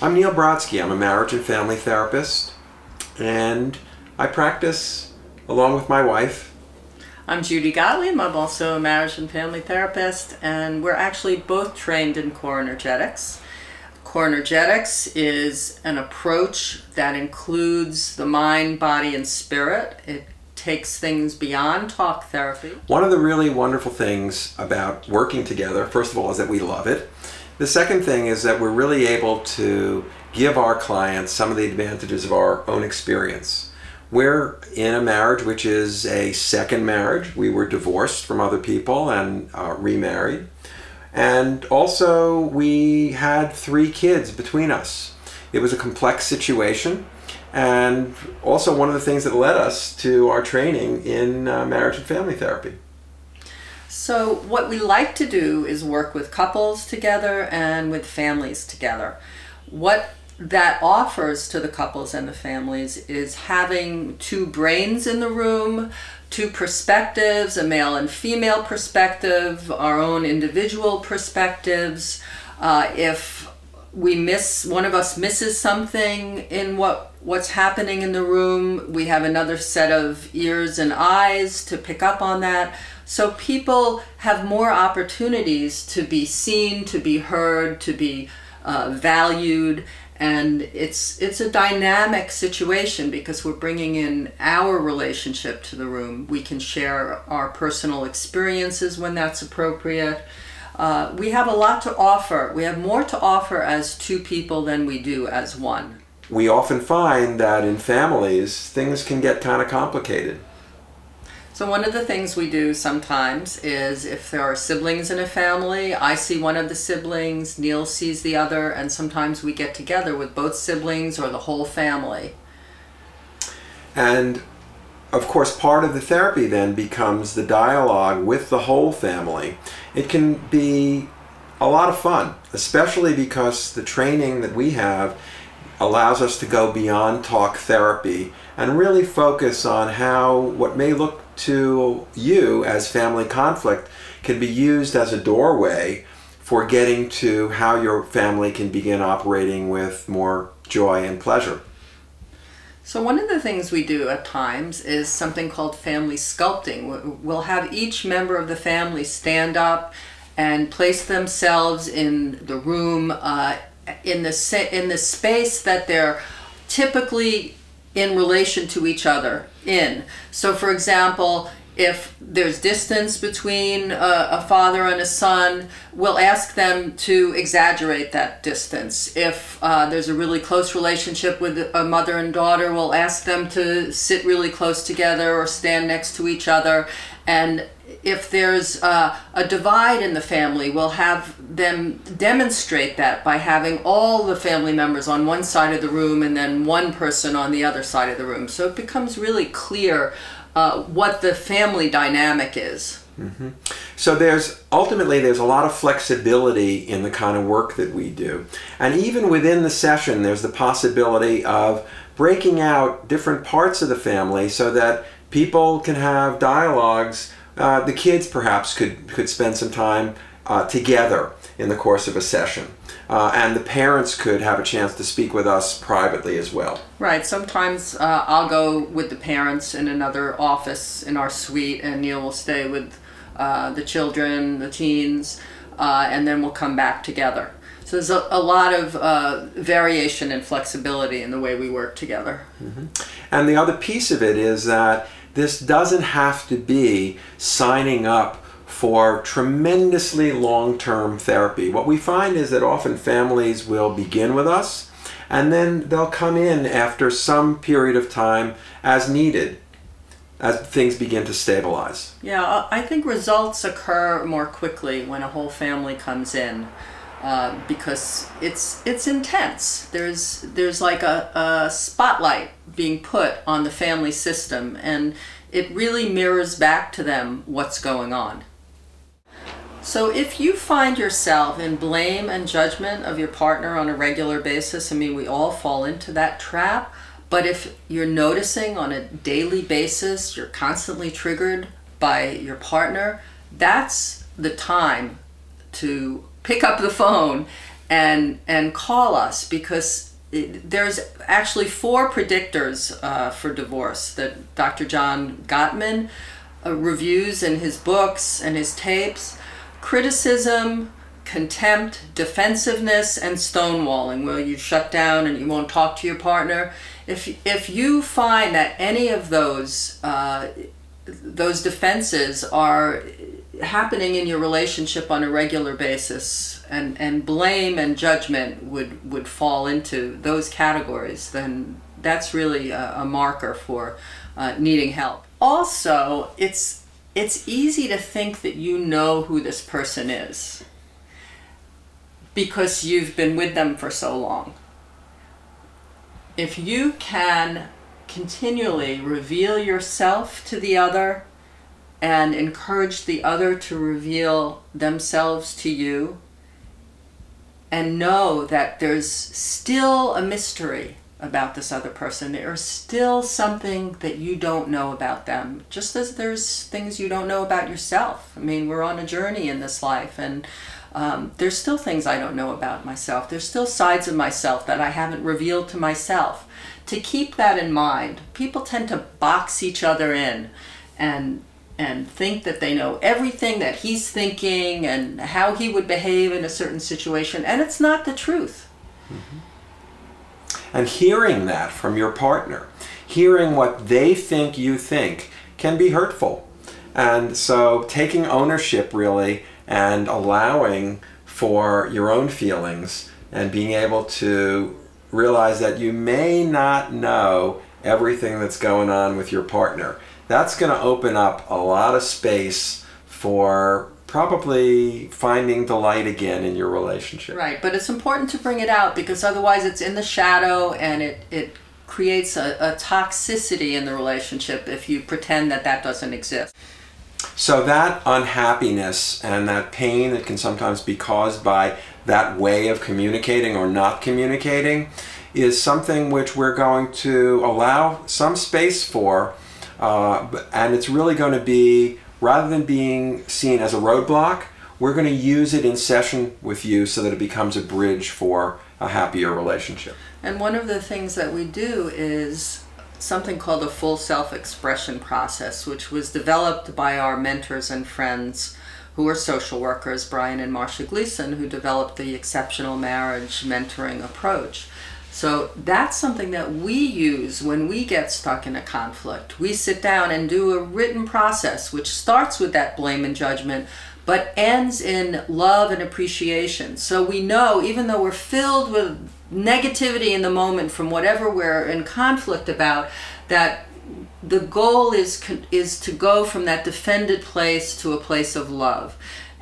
I'm Neal Brodsky. I'm a marriage and family therapist, and I practice along with my wife. I'm Judy Gotlieb. I'm also a marriage and family therapist, and we're actually both trained in core energetics. Core energetics is an approach that includes the mind, body, and spirit. It takes things beyond talk therapy. One of the really wonderful things about working together, first of all, is that we love it. The second thing is that we're really able to give our clients some of the advantages of our own experience. We're in a marriage which is a second marriage. We were divorced from other people and remarried. And also we had 3 kids between us. It was a complex situation, and also one of the things that led us to our training in marriage and family therapy. So what we like to do is work with couples together and with families together. What that offers to the couples and the families is having 2 brains in the room, 2 perspectives, a male and female perspective, our own individual perspectives. If one of us misses something in what's happening in the room, we have another set of ears and eyes to pick up on that. So people have more opportunities to be seen, to be heard, to be valued. And it's a dynamic situation because we're bringing in our relationship to the room. We can share our personal experiences when that's appropriate. We have a lot to offer. We have more to offer as 2 people than we do as one. We often find that in families, things can get kind of complicated. So one of the things we do sometimes is if there are siblings in a family, I see one of the siblings, Neal sees the other, and sometimes we get together with both siblings or the whole family. And of course, part of the therapy then becomes the dialogue with the whole family. It can be a lot of fun, especially because the training that we have allows us to go beyond talk therapy and really focus on how what may look to you as family conflict can be used as a doorway for getting to how your family can begin operating with more joy and pleasure. So one of the things we do at times is something called family sculpting. We'll have each member of the family stand up and place themselves in the room, in the space that they're typically in relation to each other in. So for example, if there's distance between a father and a son, we'll ask them to exaggerate that distance. If there's a really close relationship with a mother and daughter, we'll ask them to sit really close together or stand next to each other. And if there's a divide in the family, we'll have them demonstrate that by having all the family members on one side of the room and then one person on the other side of the room. So it becomes really clear what the family dynamic is. Mm-hmm. So ultimately there's a lot of flexibility in the kind of work that we do. And even within the session, there's the possibility of breaking out different parts of the family so that people can have dialogues. The kids perhaps could spend some time together in the course of a session. And the parents could have a chance to speak with us privately as well. Right. Sometimes I'll go with the parents in another office in our suite, and Neal will stay with the children, the teens, and then we'll come back together. So there's a lot of variation and flexibility in the way we work together. Mm-hmm. And the other piece of it is that this doesn't have to be signing up for tremendously long-term therapy. What we find is that often families will begin with us and then they'll come in after some period of time as needed, as things begin to stabilize. Yeah, I think results occur more quickly when a whole family comes in because it's intense. There's like a spotlight being put on the family system, and it really mirrors back to them what's going on. So if you find yourself in blame and judgment of your partner on a regular basis, I mean, we all fall into that trap, but if you're noticing on a daily basis, you're constantly triggered by your partner, that's the time to pick up the phone and call us, because there's actually 4 predictors for divorce that Dr. John Gottman reviews in his books and his tapes: criticism, contempt, defensiveness, and stonewalling, where you shut down and you won't talk to your partner. If you find that any of those defenses are happening in your relationship on a regular basis, and blame and judgment would fall into those categories, then that's really a marker for needing help. Also, it's easy to think that you know who this person is because you've been with them for so long. If you can continually reveal yourself to the other and encourage the other to reveal themselves to you, and know that there's still a mystery about this other person, there's still something that you don't know about them, just as there's things you don't know about yourself. I mean, we're on a journey in this life, and there's still things I don't know about myself. There's still sides of myself that I haven't revealed to myself. To keep that in mind, people tend to box each other in and think that they know everything that he's thinking and how he would behave in a certain situation, and it's not the truth. Mm-hmm. And hearing that from your partner, hearing what they think you think, can be hurtful. And so taking ownership, really, and allowing for your own feelings, and being able to realize that you may not know everything that's going on with your partner, that's going to open up a lot of space for probably finding delight again in your relationship. Right, but it's important to bring it out, because otherwise it's in the shadow, and it creates a toxicity in the relationship if you pretend that that doesn't exist. So that unhappiness and that pain that can sometimes be caused by that way of communicating or not communicating is something which we're going to allow some space for, and it's really going to be, rather than being seen as a roadblock, we're going to use it in session with you so that it becomes a bridge for a happier relationship. And one of the things that we do is something called the full self-expression process, which was developed by our mentors and friends who are social workers, Brian and Marcia Gleason, who developed the exceptional marriage mentoring approach. So that's something that we use when we get stuck in a conflict. We sit down and do a written process which starts with that blame and judgment, but ends in love and appreciation. So we know, even though we're filled with negativity in the moment from whatever we're in conflict about, that the goal is to go from that defended place to a place of love.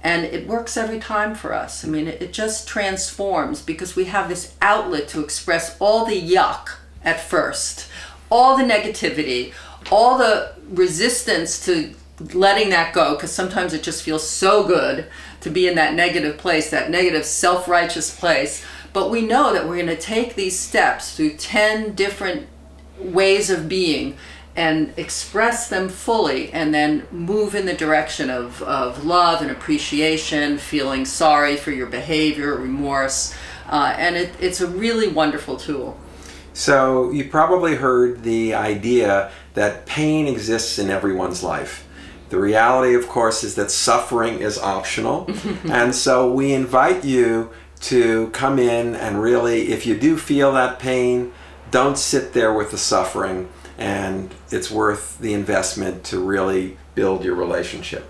And it works every time for us. I mean, it just transforms, because we have this outlet to express all the yuck at first, all the negativity, all the resistance to letting that go, because sometimes it just feels so good to be in that negative place, that negative self-righteous place. But we know that we're going to take these steps through 10 different ways of being and express them fully, and then move in the direction of love and appreciation, feeling sorry for your behavior, remorse, and it's a really wonderful tool. So you probably heard the idea that pain exists in everyone's life. The reality, of course, is that suffering is optional, and so we invite you to come in and really, if you do feel that pain, don't sit there with the suffering, and it's worth the investment to really build your relationship.